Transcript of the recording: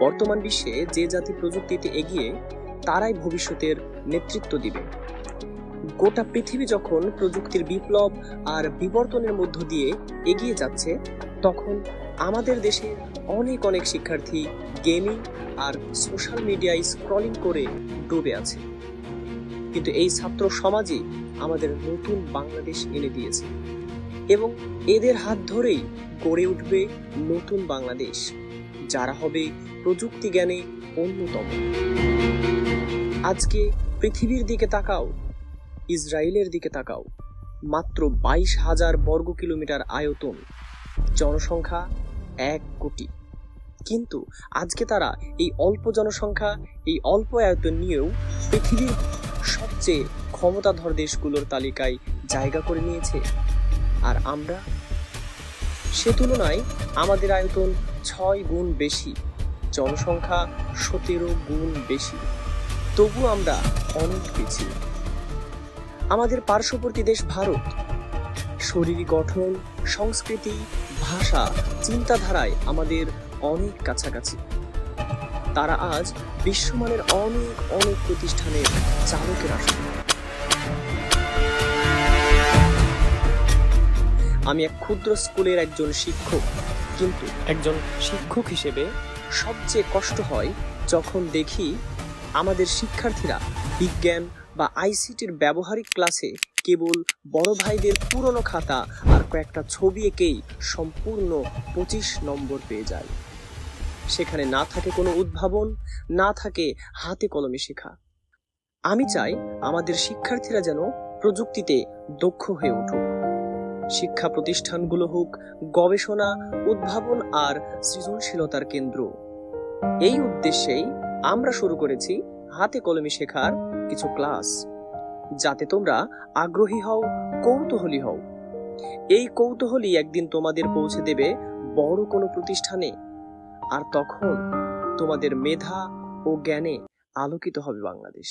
বর্তমান বিশ্বে যে জাতি প্রযুক্তিতে এগিয়ে তারাই ভবিষ্যতের নেতৃত্ব দিবে। গোটা পৃথিবী যখন প্রযুক্তির বিপ্লব আর বিবর্তনের মধ্য দিয়ে এগিয়ে যাচ্ছে, তখন আমাদের দেশে অনেক অনেক শিক্ষার্থী গেমিং আর সোশ্যাল মিডিয়ায় স্ক্রলিং করে ডুবে আছে। কিন্তু এই ছাত্র সমাজই আমাদের নতুন বাংলাদেশ এনে দিয়েছে এবং এদের হাত ধরেই গড়ে উঠবে নতুন বাংলাদেশ, যারা হবে প্রযুক্তি জ্ঞানে অন্যতম। আজকে পৃথিবীর দিকে তাকাও, ইসরায়েলের দিকে তাকাও। মাত্র 22,000 বর্গ কিলোমিটার আয়তন, জনসংখ্যা 1 কোটি। কিন্তু আজকে তারা এই অল্প জনসংখ্যা, এই অল্প আয়তন নিয়েও পৃথিবীর সবচেয়ে ক্ষমতাধর দেশগুলোর তালিকায় জায়গা করে নিয়েছে। আর আমরা সে তুলনায় আমাদের আয়তন 6 গুণ বেশি, জনসংখ্যা 17 গুণ বেশি, তবু আমরা অনেক পিছিয়ে। আমাদের পার্শ্ববর্তী দেশ ভারত শরীরী গঠন, সংস্কৃতি, ভাষা, চিন্তাধারায় আমাদের অনেক কাছাকাছি। তারা আজ বিশ্বমানের অনেক অনেক প্রতিষ্ঠানের চালকের আসনে। আমি এক ক্ষুদ্র স্কুলের একজন শিক্ষক, কিন্তু একজন শিক্ষক হিসেবে সবচেয়ে কষ্ট হয় যখন দেখি আমাদের শিক্ষার্থীরা বিজ্ঞান বা আইসিটির ব্যবহারিক ক্লাসে কেবল বড় ভাইদের পুরনো খাতা আর কয়েকটা ছবি এঁকেই সম্পূর্ণ 25 নম্বর পেয়ে যায়। সেখানে না থাকে কোনো উদ্ভাবন, না থাকে হাতে কলমে শেখা। আমি চাই আমাদের শিক্ষার্থীরা যেন প্রযুক্তিতে দক্ষ হয়ে উঠুক। শিক্ষা প্রতিষ্ঠানগুলো হোক গবেষণা, উদ্ভাবন আর সৃজনশীলতার কেন্দ্র। এই উদ্দেশ্যেই আমরা শুরু করেছি হাতে কলমে শেখার কিছু ক্লাস, যাতে তোমরা আগ্রহী হও, কৌতূহলী হও। এই কৌতূহলী একদিন তোমাদের পৌঁছে দেবে বড় কোনো প্রতিষ্ঠানে, আর তখন তোমাদের মেধা ও জ্ঞানে আলোকিত হবে বাংলাদেশ।